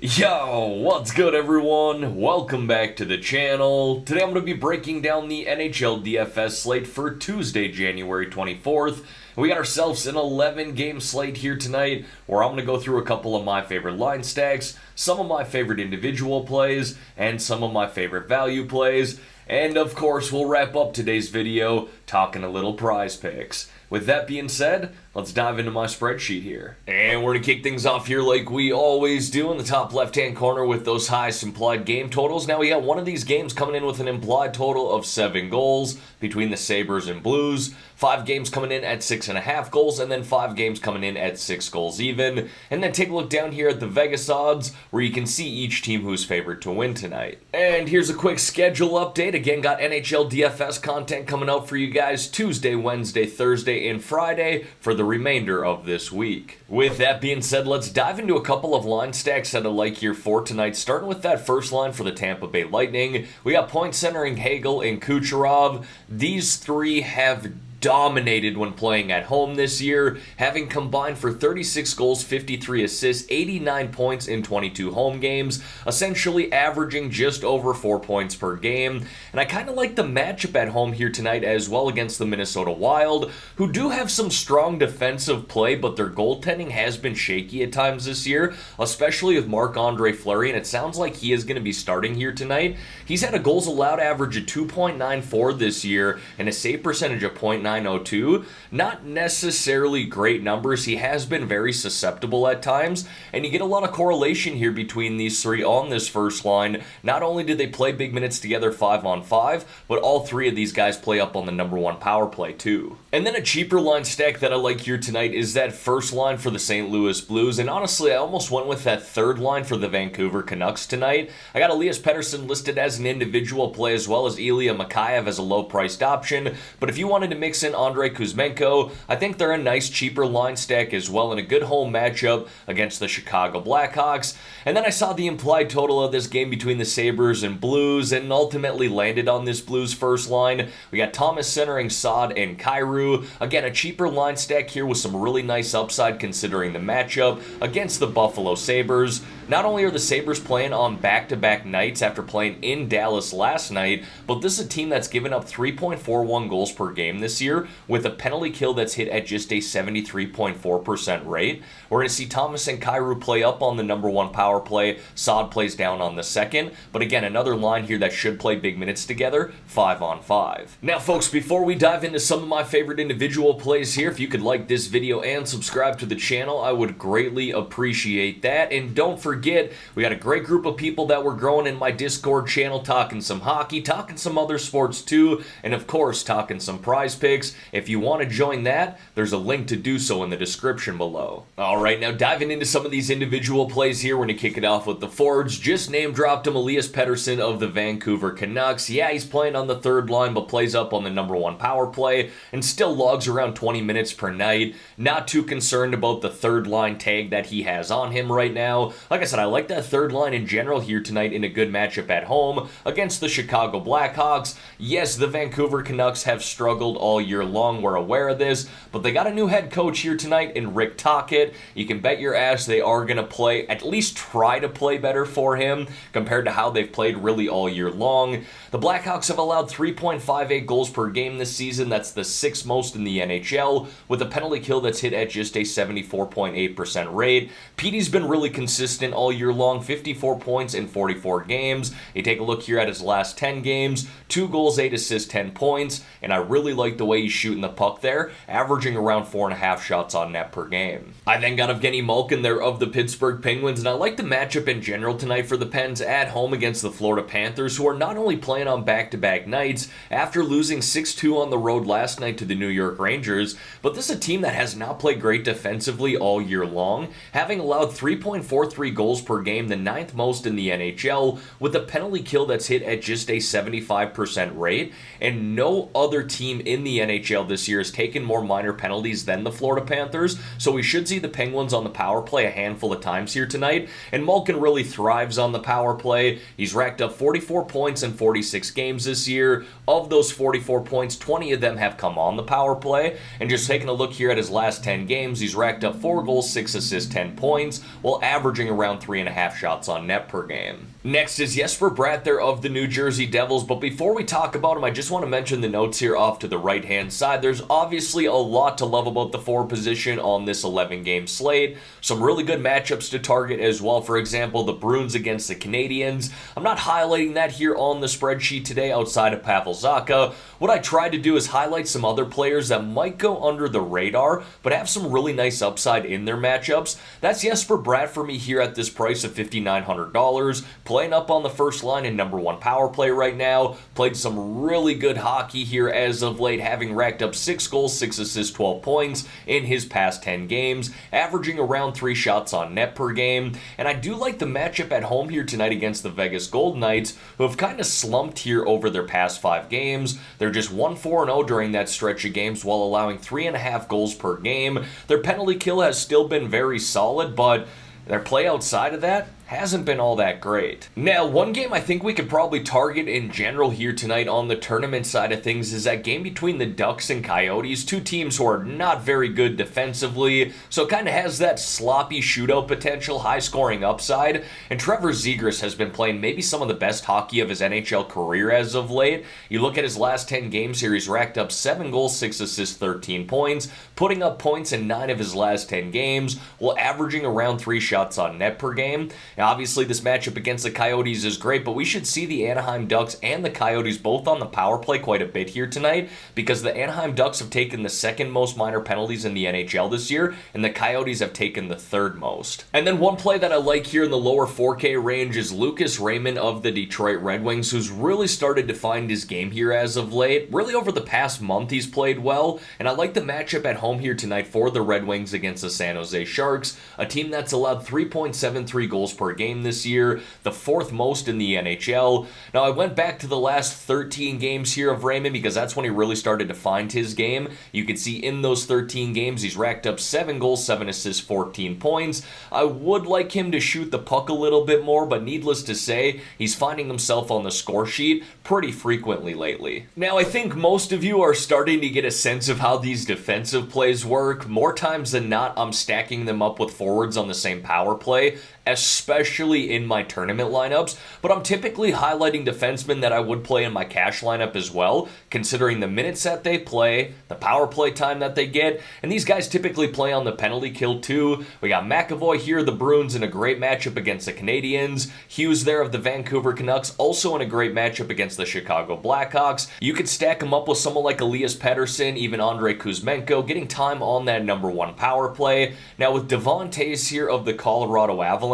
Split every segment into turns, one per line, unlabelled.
Yo, what's good everyone? Welcome back to the channel. Today I'm going to be breaking down the NHL DFS slate for Tuesday, January 24th. We got ourselves an 11-game slate here tonight where I'm going to go through a couple of my favorite line stacks, some of my favorite individual plays, and some of my favorite value plays. And of course, we'll wrap up today's video talking a little prize picks. With that being said, let's dive into my spreadsheet here. And we're going to kick things off here like we always do in the top left-hand corner with those highest implied game totals. Now we got one of these games coming in with an implied total of 7 goals between the Sabres and Blues. 5 games coming in at 6.5 goals, and then 5 games coming in at 6 goals even. And then take a look down here at the Vegas odds, where you can see each team who's favored to win tonight. And here's a quick schedule update. Again, got NHL DFS content coming out for you guys Tuesday, Wednesday, Thursday, and Friday for the remainder of this week. With that being said, let's dive into a couple of line stacks that I like here for tonight, starting with that first line for the Tampa Bay Lightning. We got point centering Hagel and Kucherov. These three have dominated when playing at home this year, having combined for 36 goals, 53 assists, 89 points in 22 home games, essentially averaging just over 4 points per game. And I kind of like the matchup at home here tonight as well against the Minnesota Wild, who do have some strong defensive play, but their goaltending has been shaky at times this year, especially with Marc-Andre Fleury, and it sounds like he is going to be starting here tonight. He's had a goals allowed average of 2.94 this year and a save percentage of .902. Not necessarily great numbers. He has been very susceptible at times, and you get a lot of correlation here between these three on this first line. Not only did they play big minutes together 5-on-5, but all three of these guys play up on the #1 power play too. And then a cheaper line stack that I like here tonight is that first line for the St. Louis Blues, and honestly I almost went with that third line for the Vancouver Canucks tonight. I got Elias Pettersson listed as an individual play as well as Ilya Mikheyev as a low-priced option, but if you wanted to mix in Andrei Kuzmenko, I think they're a nice cheaper line stack as well in a good home matchup against the Chicago Blackhawks. And then I saw the implied total of this game between the Sabres and Blues and ultimately landed on this Blues first line. We got Thomas centering Saad and Kyrou. Again, a cheaper line stack here with some really nice upside considering the matchup against the Buffalo Sabres. Not only are the Sabres playing on back-to-back nights after playing in Dallas last night, but this is a team that's given up 3.41 goals per game this year with a penalty kill that's hit at just a 73.4% rate. We're going to see Thomas and Kyrou play up on the #1 power play. Saad plays down on the second. But again, another line here that should play big minutes together, 5-on-5. Now, folks, before we dive into some of my favorite individual plays here, if you could like this video and subscribe to the channel, I would greatly appreciate that. And don't forget, we got a great group of people that we're growing in my Discord channel, talking some hockey, talking some other sports too, and of course, talking some prize picks. If you want to join that, there's a link to do so in the description below. Alright, now diving into some of these individual plays here, we're going to kick it off with the forwards. Just name dropped him, Elias Pettersson of the Vancouver Canucks. Yeah, he's playing on the third line, but plays up on the #1 power play, and still logs around 20 minutes per night. Not too concerned about the third line tag that he has on him right now. Like I said, I like that third line in general here tonight in a good matchup at home against the Chicago Blackhawks. Yes, the Vancouver Canucks have struggled all year long, we're aware of this, but they got a new head coach here tonight in Rick Tocchet. You can bet your ass they are going to play, at least try to play better for him compared to how they've played really all year long. The Blackhawks have allowed 3.58 goals per game this season. That's the 6th most in the NHL, with a penalty kill that's hit at just a 74.8% rate. Petey's been really consistent all year long, 54 points in 44 games. You take a look here at his last 10 games, 2 goals, 8 assists, 10 points, and I really like the way he's shooting the puck there, averaging around 4.5 shots on net per game. I then got Evgeny Malkin there of the Pittsburgh Penguins, and I like the matchup in general tonight for the Pens at home against the Florida Panthers, who are not only playing on back-to-back nights after losing 6-2 on the road last night to the New York Rangers, but this is a team that has not played great defensively all year long, having allowed 3.43 goals per game, the 9th most in the NHL, with a penalty kill that's hit at just a 75% rate, and no other team in the NHL this year has taken more minor penalties than the Florida Panthers, so we should see the Penguins on the power play a handful of times here tonight, and Malkin really thrives on the power play. He's racked up 44 points in 46 games this year. Of those 44 points, 20 of them have come on the power play, and just taking a look here at his last 10 games, he's racked up 4 goals, 6 assists, 10 points, while averaging around around 3.5 shots on net per game. Next is Jesper Bratt there of the New Jersey Devils, but before we talk about him, I just want to mention the notes here off to the right-hand side. There's obviously a lot to love about the forward position on this 11-game slate. Some really good matchups to target as well. For example, the Bruins against the Canadiens. I'm not highlighting that here on the spreadsheet today outside of Pavel Zacha. What I tried to do is highlight some other players that might go under the radar, but have some really nice upside in their matchups. That's Jesper Bratt for me here at this price of $5,900. Playing up on the first line in number 1 power play right now. Played some really good hockey here as of late, having racked up 6 goals, 6 assists, 12 points in his past 10 games, averaging around 3 shots on net per game. And I do like the matchup at home here tonight against the Vegas Golden Knights, who have kind of slumped here over their past 5 games. They're just 1-4-0 during that stretch of games while allowing 3.5 goals per game. Their penalty kill has still been very solid, but their play outside of that hasn't been all that great. Now, one game I think we could probably target in general here tonight on the tournament side of things is that game between the Ducks and Coyotes, 2 teams who are not very good defensively, so it kind of has that sloppy shootout potential, high-scoring upside, and Trevor Zegras has been playing maybe some of the best hockey of his NHL career as of late. You look at his last 10 games here, he's racked up 7 goals, 6 assists, 13 points, putting up points in 9 of his last 10 games, while averaging around 3 shots on net per game. Now, obviously, this matchup against the Coyotes is great, but we should see the Anaheim Ducks and the Coyotes both on the power play quite a bit here tonight, because the Anaheim Ducks have taken the 2nd most minor penalties in the NHL this year, and the Coyotes have taken the 3rd most. And then one play that I like here in the lower 4K range is Lucas Raymond of the Detroit Red Wings, who's really started to find his game here as of late. Really over the past month, he's played well, and I like the matchup at home here tonight for the Red Wings against the San Jose Sharks, a team that's allowed 3.73 goals per game this year, the 4th most in the NHL. Now, I went back to the last 13 games here of Raymond because that's when he really started to find his game. You can see in those 13 games, he's racked up 7 goals, 7 assists, 14 points. I would like him to shoot the puck a little bit more, but needless to say, he's finding himself on the score sheet pretty frequently lately. Now, I think most of you are starting to get a sense of how these defensive plays work. More times than not, I'm stacking them up with forwards on the same power play, especially in my tournament lineups, but I'm typically highlighting defensemen that I would play in my cash lineup as well, considering the minutes that they play, the power play time that they get, and these guys typically play on the penalty kill too. We got McAvoy here, the Bruins, in a great matchup against the Canadiens. Hughes there of the Vancouver Canucks, also in a great matchup against the Chicago Blackhawks. You could stack him up with someone like Elias Pettersson, even Andrei Kuzmenko, getting time on that number 1 power play. Now, with Devon Toews here of the Colorado Avalanche,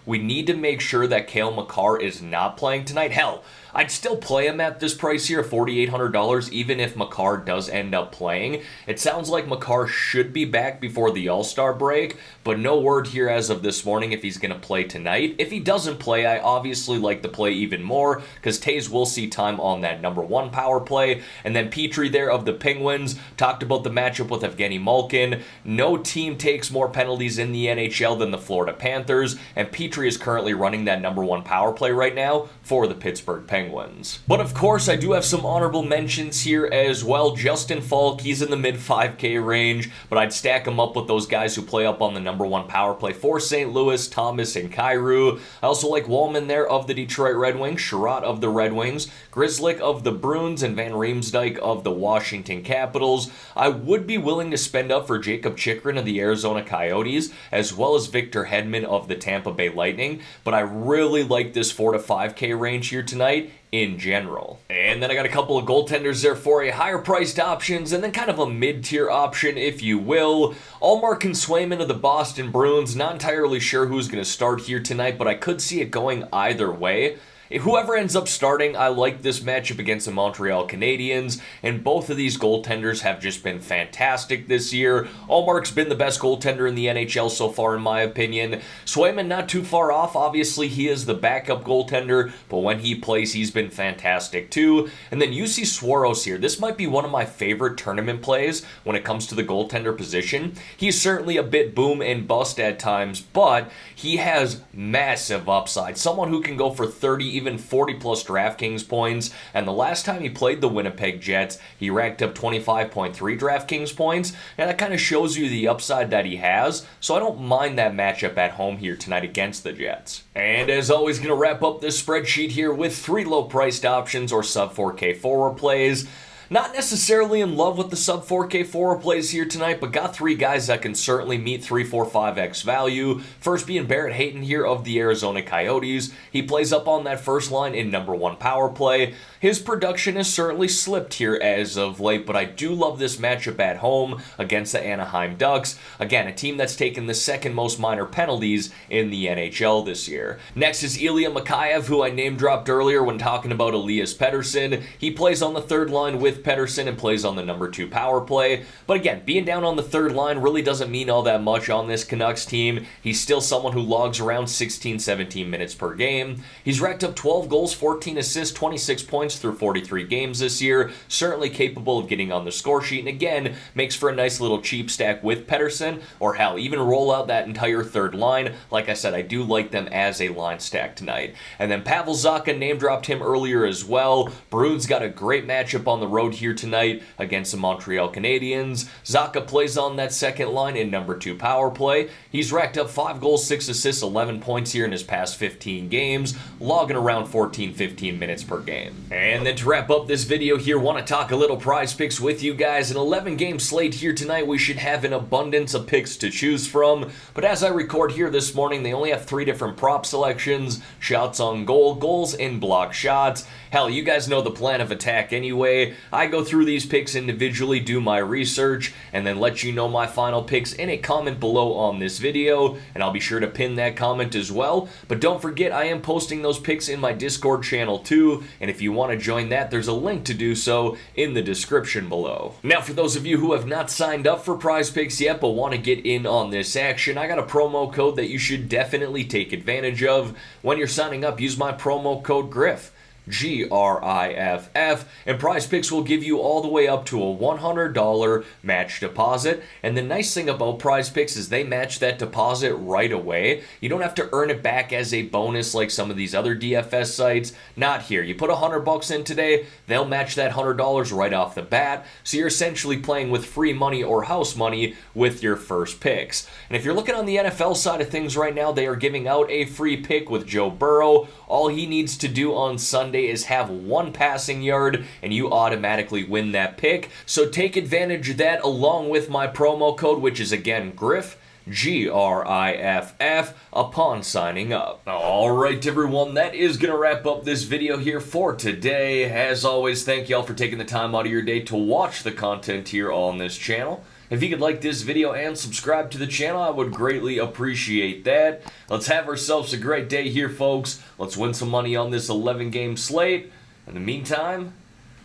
we need to make sure that Cale Makar is not playing tonight. Hell, I'd still play him at this price here, $4,800, even if Makar does end up playing. It sounds like Makar should be back before the All-Star break, but no word here as of this morning if he's going to play tonight. If he doesn't play, I obviously like to play even more, because Toews will see time on that number 1 power play. And then Petrie there of the Penguins, talked about the matchup with Evgeny Malkin. No team takes more penalties in the NHL than the Florida Panthers, and Petrie is currently running that number 1 power play right now for the Pittsburgh Penguins. But of course, I do have some honorable mentions here as well. Justin Falk, he's in the mid 5K range, but I'd stack him up with those guys who play up on the number 1 power play for St. Louis, Thomas and Kyrou. I also like Wallman there of the Detroit Red Wings, Sherratt of the Red Wings, Grzelcyk of the Bruins, and Van Riemsdyk of the Washington Capitals. I would be willing to spend up for Jacob Chychrun of the Arizona Coyotes, as well as Victor Hedman of the Tampa Bay Lightning, but I really like this 4 to 5K range here tonight in general. And then I got a couple of goaltenders there for you, higher priced options, and then kind of a mid-tier option, if you will. Allmark Swayman of the Boston Bruins, not entirely sure who's going to start here tonight, but I could see it going either way. Whoever ends up starting, I like this matchup against the Montreal Canadiens, and both of these goaltenders have just been fantastic this year. Allmark's been the best goaltender in the NHL so far, in my opinion. Swayman not too far off. Obviously, he is the backup goaltender, but when he plays, he's been fantastic too. And then Juuse Saros here. This might be one of my favorite tournament plays when it comes to the goaltender position. He's certainly a bit boom and bust at times, but he has massive upside. Someone who can go for 30, even 40-plus DraftKings points, and the last time he played the Winnipeg Jets, he racked up 25.3 DraftKings points, and that kind of shows you the upside that he has, so I don't mind that matchup at home here tonight against the Jets. And as always, going to wrap up this spreadsheet here with 3 low-priced options or sub-4K forward plays. Not necessarily in love with the sub 4K forward plays here tonight, but got 3 guys that can certainly meet 3, 4, 5x value. First being Barrett Hayton here of the Arizona Coyotes. He plays up on that first line in number 1 power play. His production has certainly slipped here as of late, but I do love this matchup at home against the Anaheim Ducks. Again, a team that's taken the second most minor penalties in the NHL this year. Next is Ilya Mikheyev, who I name dropped earlier when talking about Elias Pettersson. He plays on the third line with Pettersson and plays on the number 2 power play. But again, being down on the third line really doesn't mean all that much on this Canucks team. He's still someone who logs around 16-17 minutes per game. He's racked up 12 goals, 14 assists, 26 points through 43 games this year. Certainly capable of getting on the score sheet, and again, makes for a nice little cheap stack with Pettersson, or hell, even roll out that entire third line. Like I said, I do like them as a line stack tonight. And then Pavel Zacha, name dropped him earlier as well. Bruins got a great matchup on the road here tonight against the Montreal Canadiens. Zacha plays on that second line in number 2 power play. He's racked up 5 goals, 6 assists, 11 points here in his past 15 games, logging around 14-15 minutes per game. And then to wrap up this video here, want to talk a little prize picks with you guys. An 11-game slate here tonight. We should have an abundance of picks to choose from, but as I record here this morning, they only have 3 different prop selections: shots on goal, goals, and block shots. Hell, you guys know the plan of attack anyway. I go through these picks individually, do my research, and then let you know my final picks in a comment below on this video, and I'll be sure to pin that comment as well. But don't forget, I am posting those picks in my Discord channel too, and if you want to join that, there's a link to do so in the description below. Now, for those of you who have not signed up for Prize Picks yet but want to get in on this action, I got a promo code that you should definitely take advantage of. When you're signing up, use my promo code GRIFF. GRIFF, and Prize Picks will give you all the way up to a $100 match deposit. And the nice thing about Prize Picks is they match that deposit right away. You don't have to earn it back as a bonus like some of these other DFS sites. Not here. You put $100 in today, they'll match that $100 right off the bat. So you're essentially playing with free money or house money with your first picks. And if you're looking on the NFL side of things right now, they are giving out a free pick with Joe Burrow. All he needs to do on Sunday is have 1 passing yard, and you automatically win that pick. So take advantage of that along with my promo code, which is again GRIFF. GRIFF, upon signing up. Alright everyone, that is going to wrap up this video here for today. As always, thank y'all for taking the time out of your day to watch the content here on this channel. If you could like this video and subscribe to the channel, I would greatly appreciate that. Let's have ourselves a great day here, folks. Let's win some money on this 11-game slate. In the meantime,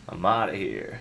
I'm out of here.